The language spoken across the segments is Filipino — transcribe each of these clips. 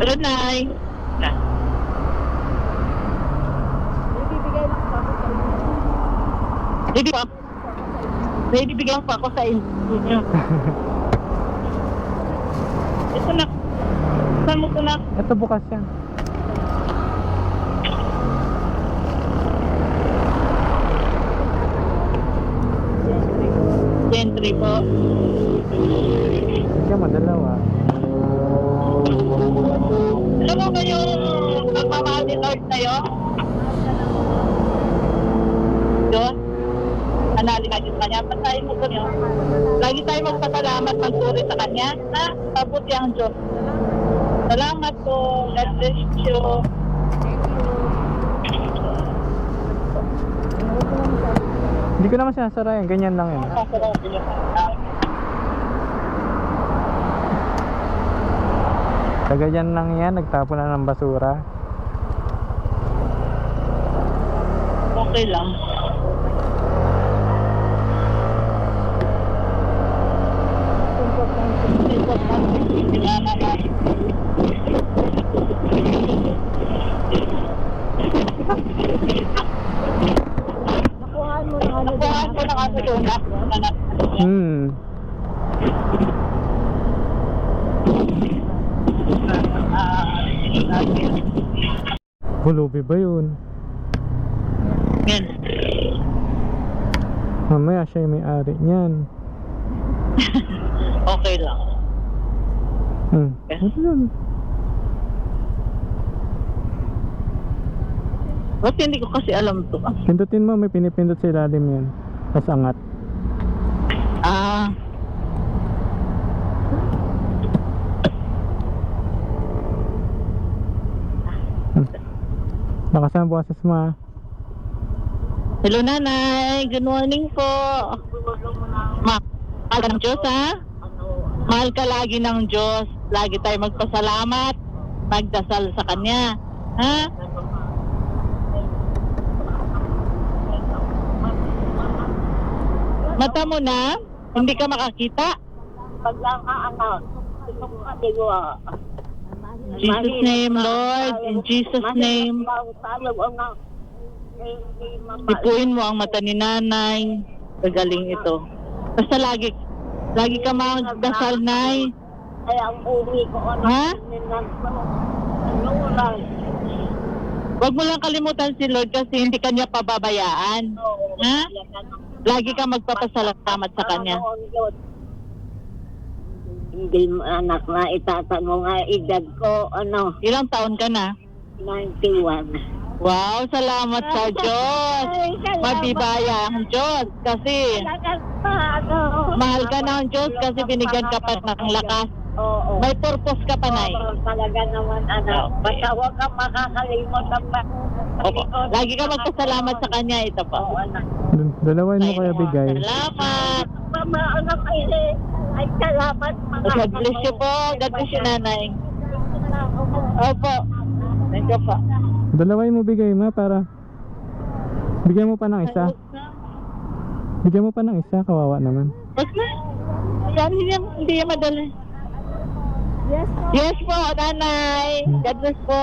Hello, Nay. Na. Ibibigay lang po ako sa inyo. Hindi pa. May bibigyan pa ako sa inyo. Ito na. Saan mo ito na? Ito bukas yan. Gentry po. Bigyan mo, dalawa. Alam mo ba yung pagmamahal ni Lord sa'yo? Diyos? Analin natin sa Kanya. Patayin mo ko niyo. Lagi tayo magpasalamat, magsuri sa Kanya. Ha? Pabuti ang Diyos. Salamat po. God bless you. Hindi ko naman sinasara yan. Ganyan lang yan. Kagayan lang yan. Nagtapon na ng basura. Okay lang. Nakuhaan mo na ano Nakuhaan ko na kasi doon. Hulubi ba yun? Yan. Mamaya siya yung may-ari niyan. Okay lang. Ito yun. Ba't hindi ko kasi alam to? Pindutin mo, may pinipindot sa ilalim yan. Tapos angat. Ah. Nakasama bukas sa SMA. Hello, Nanay. Good morning po. Mahal ka ng Diyos, ha? Mahal ka lagi ng Diyos. Lagi tayo magpasalamat. Magdasal sa Kanya. Ha? Mata mo na? Hindi ka makakita? In Jesus' name, Lord. In Jesus' name. Ipuin mo ang mata ni Nanay. Gagaling ito. Basta lagi ka magdasal, Nay. Ha? Huwag mo lang kalimutan si Lord kasi hindi kanya pababayaan. Ha? Lagi ka magpapasalamat sa Kanya. Hindi mo anak na itatanong nga edad ko, ano, Ilang taon ka na? 91. Wow, salamat sa Diyos. Mabibaya ang Diyos kasi mahal ka ng Diyos kasi binigyan ka pa ng lakas. Oo. May purpose ka pa, Nay. Oo, talaga naman, anak. Basta huwag kang makakalimot ang Opo. Lagi ka magpasalamat sa Kanya. Ito po. Oo, anak. Dalawin mo kaya bigay. Salamat. Mama, anak, ay salamat. God bless you po. God bless you, Nanay. Opo. Thank you po. Dalawin mo bigay ma para bigyan mo pa ng isa. Bigyan mo pa ng isa, kawawa naman. Wag na. Yan, hindi yan madali. Yes, po. Yes po, Nanay. God bless po.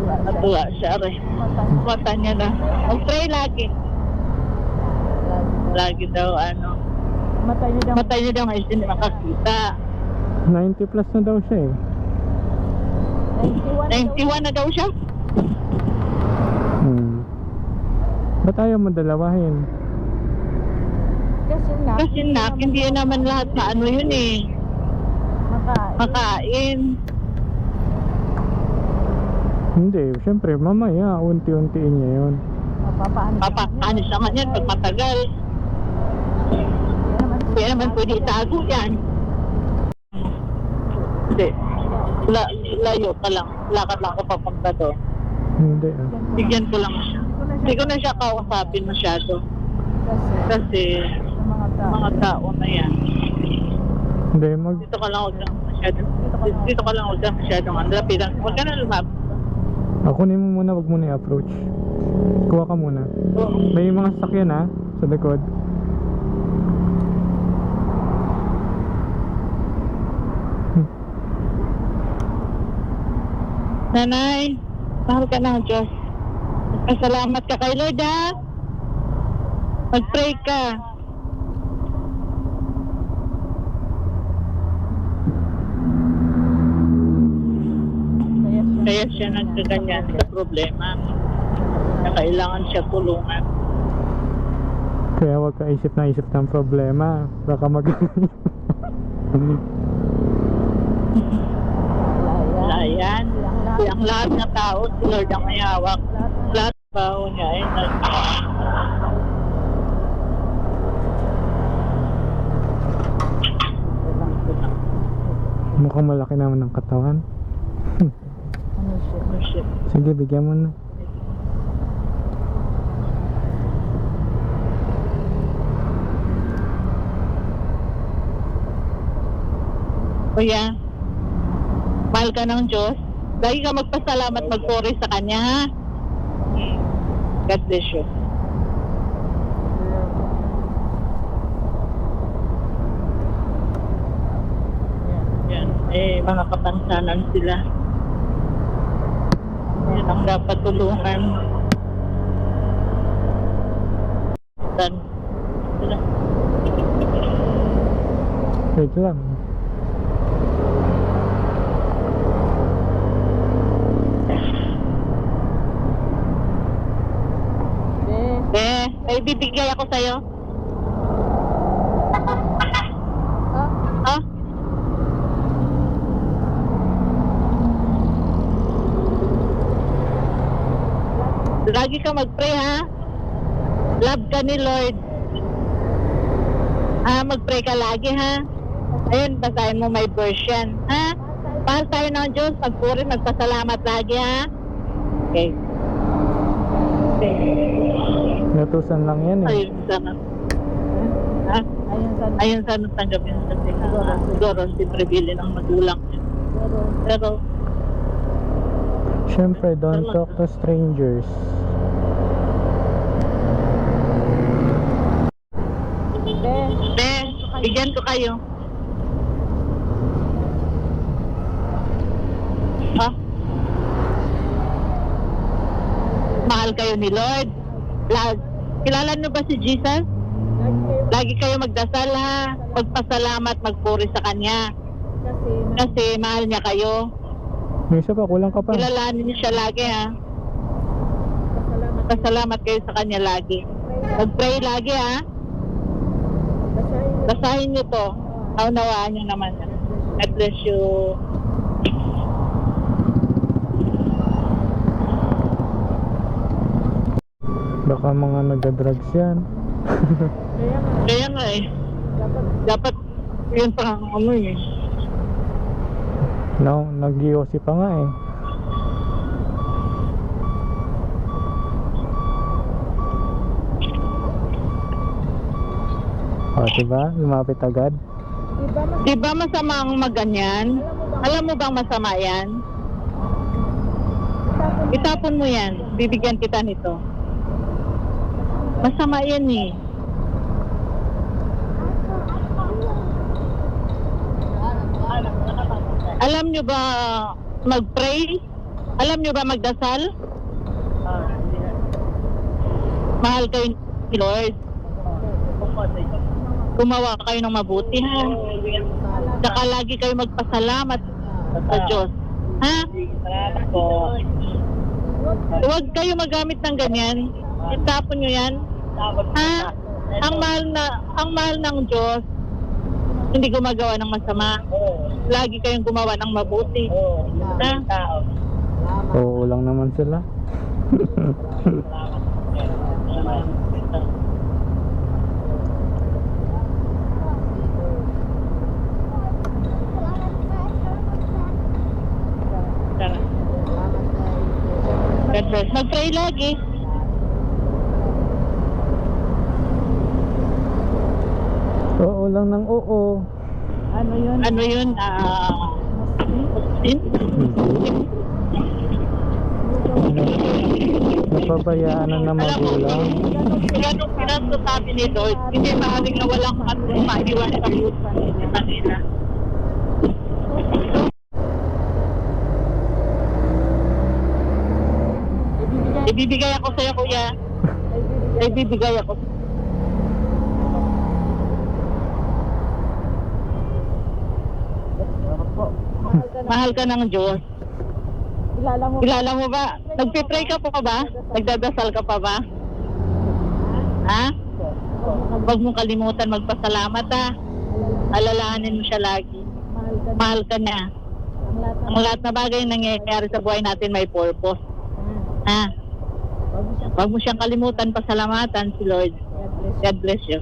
Natuwa siya rin. Mata niya na. Mag-pray lagi. Lagi daw, ano. Mata niya daw ngayon hindi makakita. 90 plus na daw siya eh. 91 na daw siya. Ba't ayaw mo dalawahin? Kasi nak, hindi yan naman lahat na ano yun eh. Makain. Hindi, syempre mamaya unti-untiin niya yun. Papakanis naman yan pag matagal. Hindi naman pwede itago yan. Hindi. Layo ka lang. Lakad lang ako papunta doon. Hindi ah. Bigyan ko lang siya. Hindi ko na siya kausapin masyado. Kasi mga tao na yan. Hindi, Dito ka lang huwag lang masyado. Dito ka lang huwag lang masyado. Lapitan. Huwag ka na lumab. kunin mo muna, wag mo na i-approach. Kuha ka muna. May mga sasakyan ha, sa likod. Nanay, mahal ka ng Diyos. Salamat ka kay Lord, ha? Mag-pray ka. Kaya siya nagkaganyan sa problema. Na kailangan siya tulungan. Kaya wag ka isip na isip ng problema. Baka mag... Wala yan. Ang lahat ng tao, si Lord ang may hawak. Lahat ng tao niya ay Mukhang malaki naman ng katawan. Sige, bigyan mo na. Kuya, mahal ka ng Diyos. Lagi ka magpasalamat, magpuri sa Kanya, ha? God bless you. Yan. Mga kapansanan sila. Yan ang dapat tulungan. Dan. Sila. Wait lang. May bibigay ako sa'yo. Ha? Lagi ka mag-pray, ha? Love ka ni Lord. Mag-pray ka lagi, ha? Ayun, basahin mo may verse yan, ha? Mahal tayo ng Diyos, magpuri, magpasalamat lagi, ha? Okay. Natusan lang yan eh. Ayun sana. Ha? Ayun sana tanggapin sa siguro si Treville ng magulang niya. Pero Siyempre, don't talk to strangers. bigyan ko kayo. Ha? Mahal kayo ni Lord. Kilala niyo ba si Jesus? Lagi kayo magdasal, ha? Magpasalamat, magpuri sa Kanya. Kasi mahal niya kayo. May isa pa, kulang ka pa. Kilalanin niyo siya lagi, ha? Magpasalamat kayo sa Kanya lagi. Mag-pray lagi, ha? Basahin niyo to. Naunawaan niyo naman. God bless you. Baka mga nagda-drugs yan. Kaya nga eh. Dapat yun pa ang ano eh. No, nag-IOC pa nga eh. O, diba? Lumapit agad. Diba masama ang maganyan? Alam mo bang masama yan? Itapon mo yan. Bibigyan kita nito. Masama yan eh. Alam nyo ba mag-pray? Alam nyo ba magdasal? Mahal kayo ni Lord. Gumawa kayo ng mabuti, ha? Saka lagi kayo magpasalamat sa Diyos. Ha? Huwag kayo magamit ng ganyan. Itapon nyo yan. Ha? Ang mahal ng Diyos, hindi gumagawa ng masama. Lagi kayong gumawa ng mabuti. Ha? Oo lang naman sila. God bless. Mag-pray lagi. Oo lang ng oo. Ano yun? Muslim? Napabayaan na magulang. Ganong pinasasabi ni Lord, hindi maaaring na walang maiwan sa puso kanila. Ibibigay ako sa'yo, kuya. Ibibigay ako. Mahal ka ng Diyos. Kilala mo ba? Nagpipray ka po ka ba? Nagdadasal ka pa ba? Ha? Huwag mong kalimutan magpasalamat, ha? Alalahanin mo siya lagi. Mahal ka niya. Ang lahat na bagay na nangyayari sa buhay natin may purpose. Ha? Huwag mo siyang kalimutan, pasalamatan si Lord. God bless you.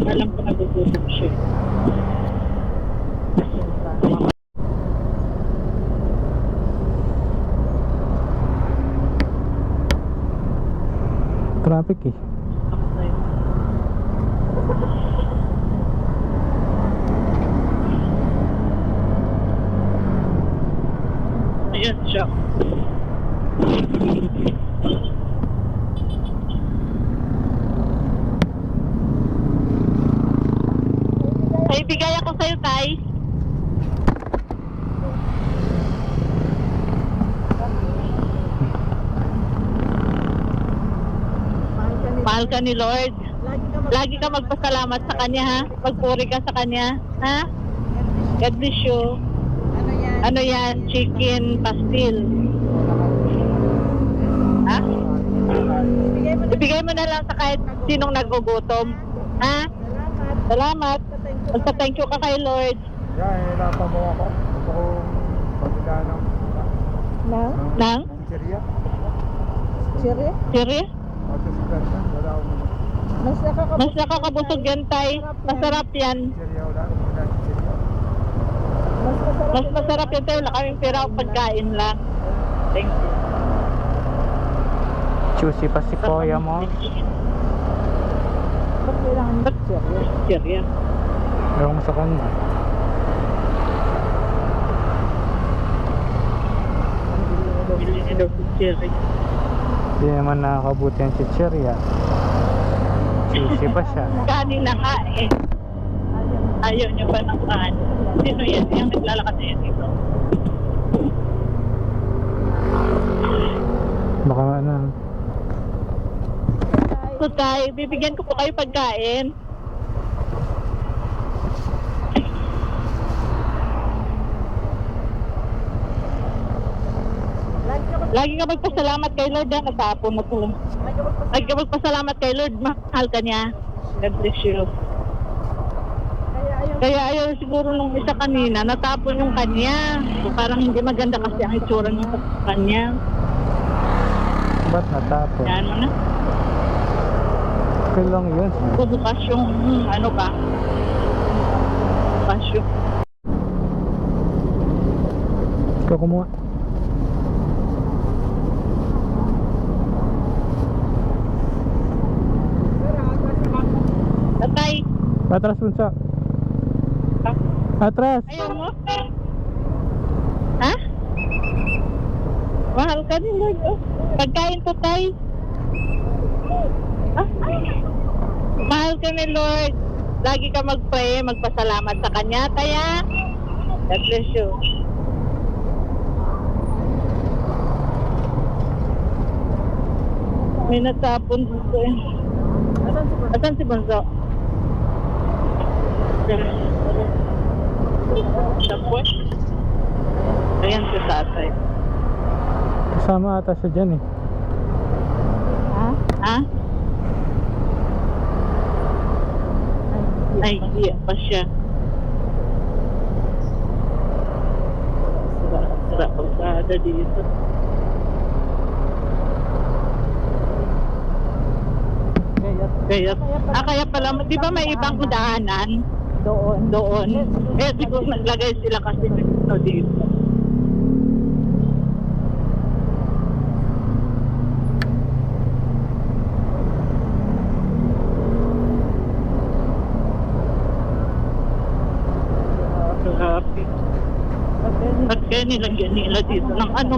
Alam ko nagugusap siya. Traffic eh. Ayan siya. Ay, bigay ako sa'yo, Tay. Mahal ka ni Lord. Lagi ka magpasalamat sa Kanya, ha? Magpuri ka sa Kanya, ha? God bless you. Ano yan? Chicken pastil. Ha? Ibigay mo na lang sa kahit sinong nagugutom. Ha? Salamat. Magpa-thank you ka kay Lord. Yan, hinahirapan mo ako. Gusto kong pagkila ng Nang? Syria. Siri? At sa Sudan, wala akong Mas nakakabusog yan, Tay. Masarap yan. Syria, wala akong muna sa Syria. Mas masarap yan, Tay. Wala kaming pera o pagkain lang. Thank you. Juicy pa si Kuya mo. Siri. Ewan mo sa kanya. Bili niya daw si Siri. Hindi naman nakakabuti ang chichirya. Juicy pa siya. Kanina nga eh. Ayaw niyo ba ng kanin? Sino yan? Yung naglalakad na yan dito. Baka ano. So, Tay, bibigyan ko po kayo pagkain. Lagi ka magpasalamat kay Lord, ha? Natapon na po. Lagi ka magpasalamat kay Lord, mahal ka niya. God bless you. Kaya ayaw siguro nung isa kanina, natapon yung kanya. So, parang hindi maganda kasi ang itsura niya sa kanya. Ba't natapon? Yan mo na. Okay lang yun. Bubukas yung, ano ba? Bukas yung. Ikaw kumuha. Tatay, Atras bunso. Atras. ayaw mo? Ha? Mahal ka ni Lord, oh. Pagkain ko, Tay. Ah? Mahal ka ni Lord. Lagi ka mag-pray, magpasalamat sa Kanya, Tay, ha? God bless you. May natapon dito eh. Asan si Bonzo? Tapos? Ayan si tatay. Kasama ata siya dyan eh. Ha? Ay, iya pa siya. Sira pagkada dito. Kaya pala, di ba may ibang daanan? Doon. Eh, siguro naglagay sila kasi dito. Grabe. At kaya nilagyan nila dito ng ano